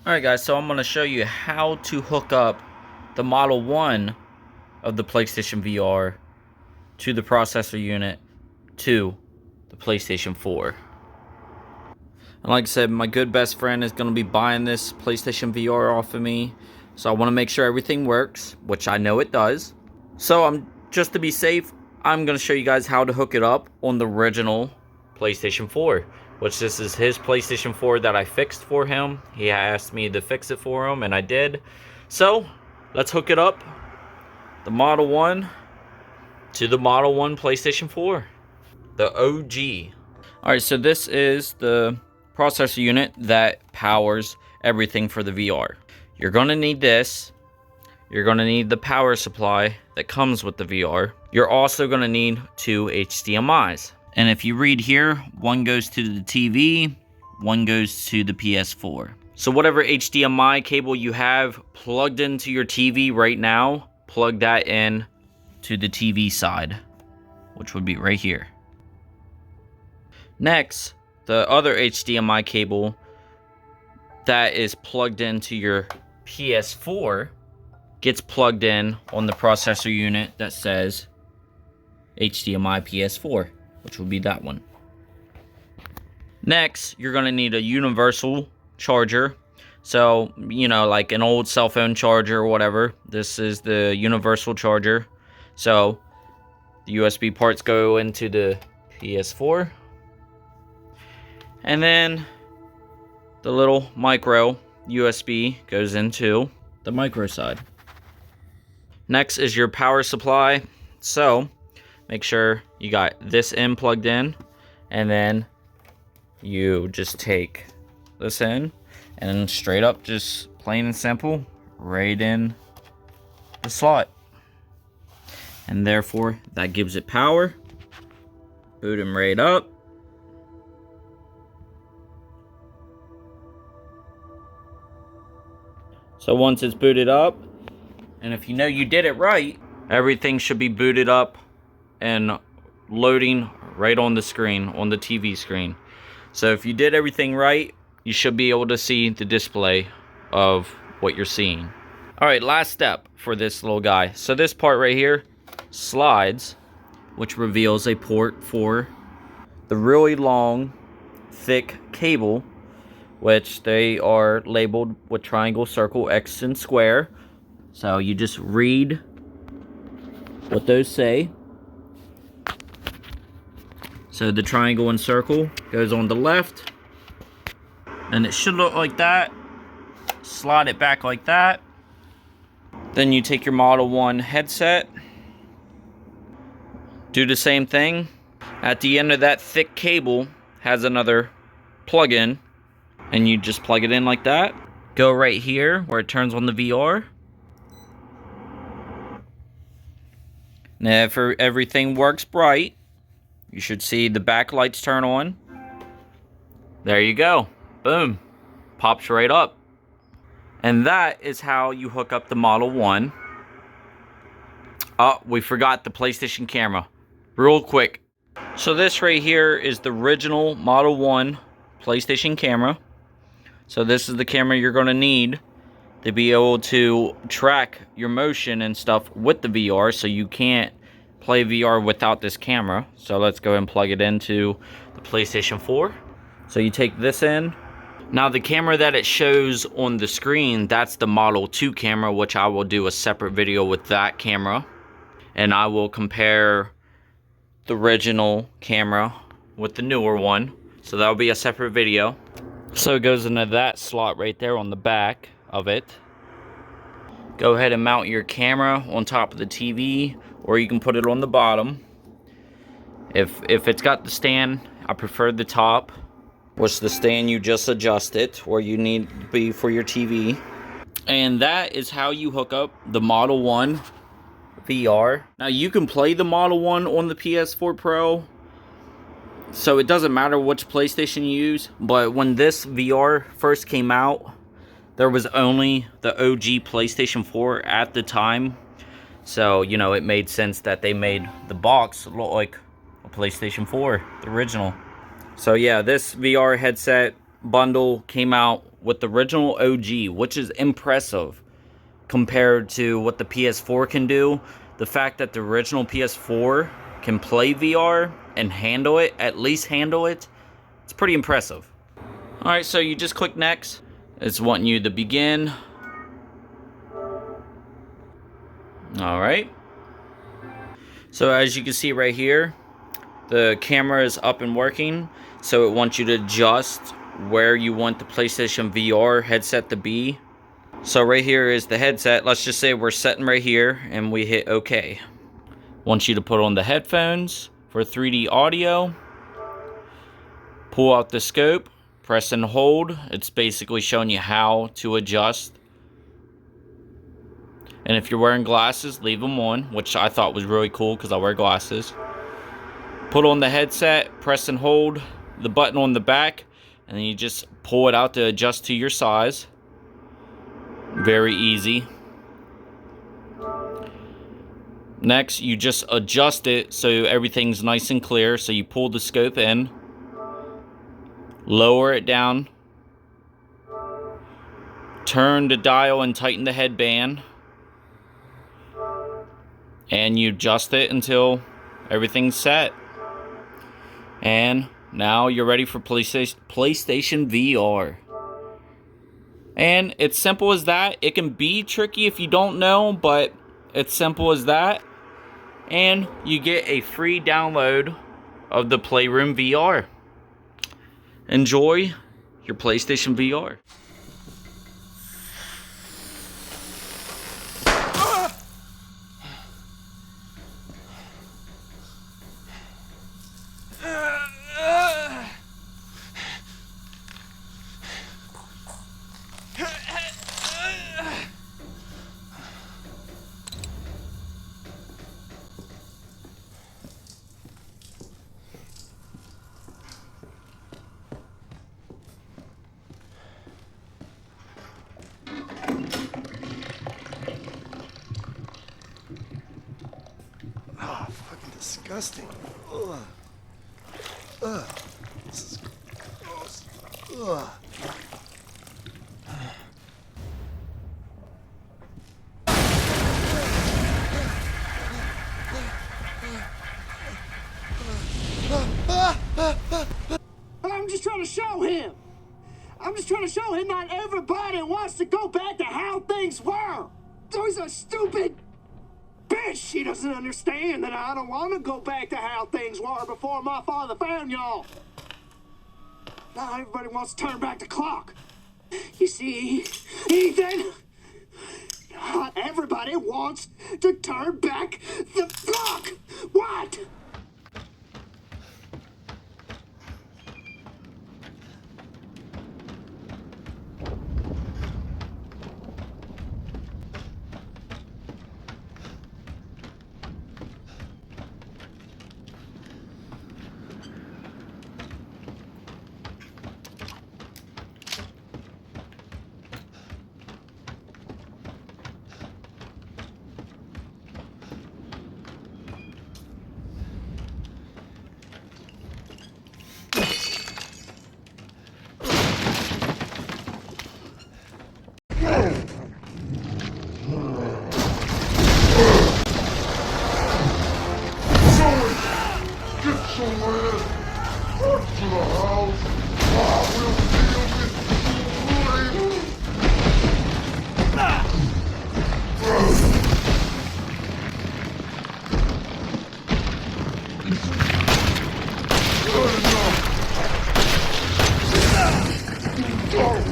Alright guys, so I'm going to show you how to hook up the Model 1 of the PlayStation VR to the processor unit to the PlayStation 4. And like I said, my good best friend is going to be buying this PlayStation VR off of me. So I want to make sure everything works, which I know it does. So just to be safe, I'm going to show you guys how to hook it up on the original PlayStation 4. Which this is his PlayStation 4 that I fixed for him. He asked me to fix it for him, and I did. So, let's hook it up. The Model 1 to the Model 1 PlayStation 4. The OG. Alright, so this is the processor unit that powers everything for the VR. You're going to need this. You're going to need the power supply that comes with the VR. You're also going to need two HDMIs. And if you read here, one goes to the TV, one goes to the PS4. So whatever HDMI cable you have plugged into your TV right now, plug that in to the TV side, which would be right here. Next, the other HDMI cable that is plugged into your PS4 gets plugged in on the processor unit that says HDMI PS4. Which will be that one. Next, you're going to need a universal charger. So, you know, like an old cell phone charger or whatever. This is the universal charger. So, the USB parts go into the PS4. And then, the little micro USB goes into the micro side. Next is your power supply. So, make sure you got this in plugged in, and then you just take this in and then straight up, just plain and simple, right in the slot. And therefore that gives it power. Boot him right up. So once it's booted up, and if you know you did it right, everything should be booted up and loading right on the screen, on the TV screen. So if you did everything right, you should be able to see the display of what you're seeing. Alright, last step for this little guy. So this part right here slides, which reveals a port for the really long, thick cable, which they are labeled with triangle, circle, X, and square. So you just read what those say. So the triangle and circle goes on the left, and it should look like that. Slide it back like that. Then you take your Model 1 headset, do the same thing. At the end of that thick cable has another plug-in, and you just plug it in like that. Go right here where it turns on the VR. Now if everything works bright, you should see the backlights turn on. There you go. Boom. Pops right up. And that is how you hook up the Model 1. Oh, we forgot the PlayStation camera. Real quick. So this right here is the original Model 1 PlayStation camera. So this is the camera you're going to need to be able to track your motion and stuff with the VR, so you can't play VR without this camera. So let's go ahead and plug it into the PlayStation 4. So you take this in. Now the camera that it shows on the screen, that's the Model 2 camera, which I will do a separate video with that camera. And I will compare the original camera with the newer one. So that'll be a separate video. So it goes into that slot right there on the back of it. Go ahead and mount your camera on top of the TV, or you can put it on the bottom. If it's got the stand, I prefer the top, which the stand you just adjust it where you need to be for your TV. And that is how you hook up the Model 1 VR. Now you can play the Model 1 on the PS4 Pro, so it doesn't matter which PlayStation you use. But when this VR first came out, there was only the OG PlayStation 4 at the time. So, you know, it made sense that they made the box look like a PlayStation 4, the original. So yeah, this VR headset bundle came out with the original OG, which is impressive compared to what the PS4 can do. The fact that the original PS4 can play VR and handle it, at least handle it, it's pretty impressive. Alright, so you just click next. It's wanting you to begin. Alright. So as you can see right here, the camera is up and working. So it wants you to adjust where you want the PlayStation VR headset to be. So right here is the headset. Let's just say we're setting right here and we hit OK. Wants you to put on the headphones for 3D audio. Pull out the scope, press and hold. It's basically showing you how to adjust. And if you're wearing glasses, leave them on, which I thought was really cool because I wear glasses. Put on the headset, press and hold the button on the back, and then you just pull it out to adjust to your size. Very easy. Next, you just adjust it so everything's nice and clear. So you pull the scope in, lower it down, turn the dial and tighten the headband, and you adjust it until everything's set. And now you're ready for PlayStation VR. And it's simple as that. It can be tricky if you don't know, but it's simple as that. And you get a free download of the Playroom VR. Enjoy your PlayStation VR. Disgusting. Ugh. Ugh. This is gross. Ugh. I'm just trying to show him. I'm just trying to show him not everybody wants to go back to how things were. There's a stupid bitch. She doesn't understand that I don't want to go back to how things were before my father found y'all. Now everybody wants to turn back the clock. You see, Ethan? Not everybody wants to turn back the clock. What? Oh!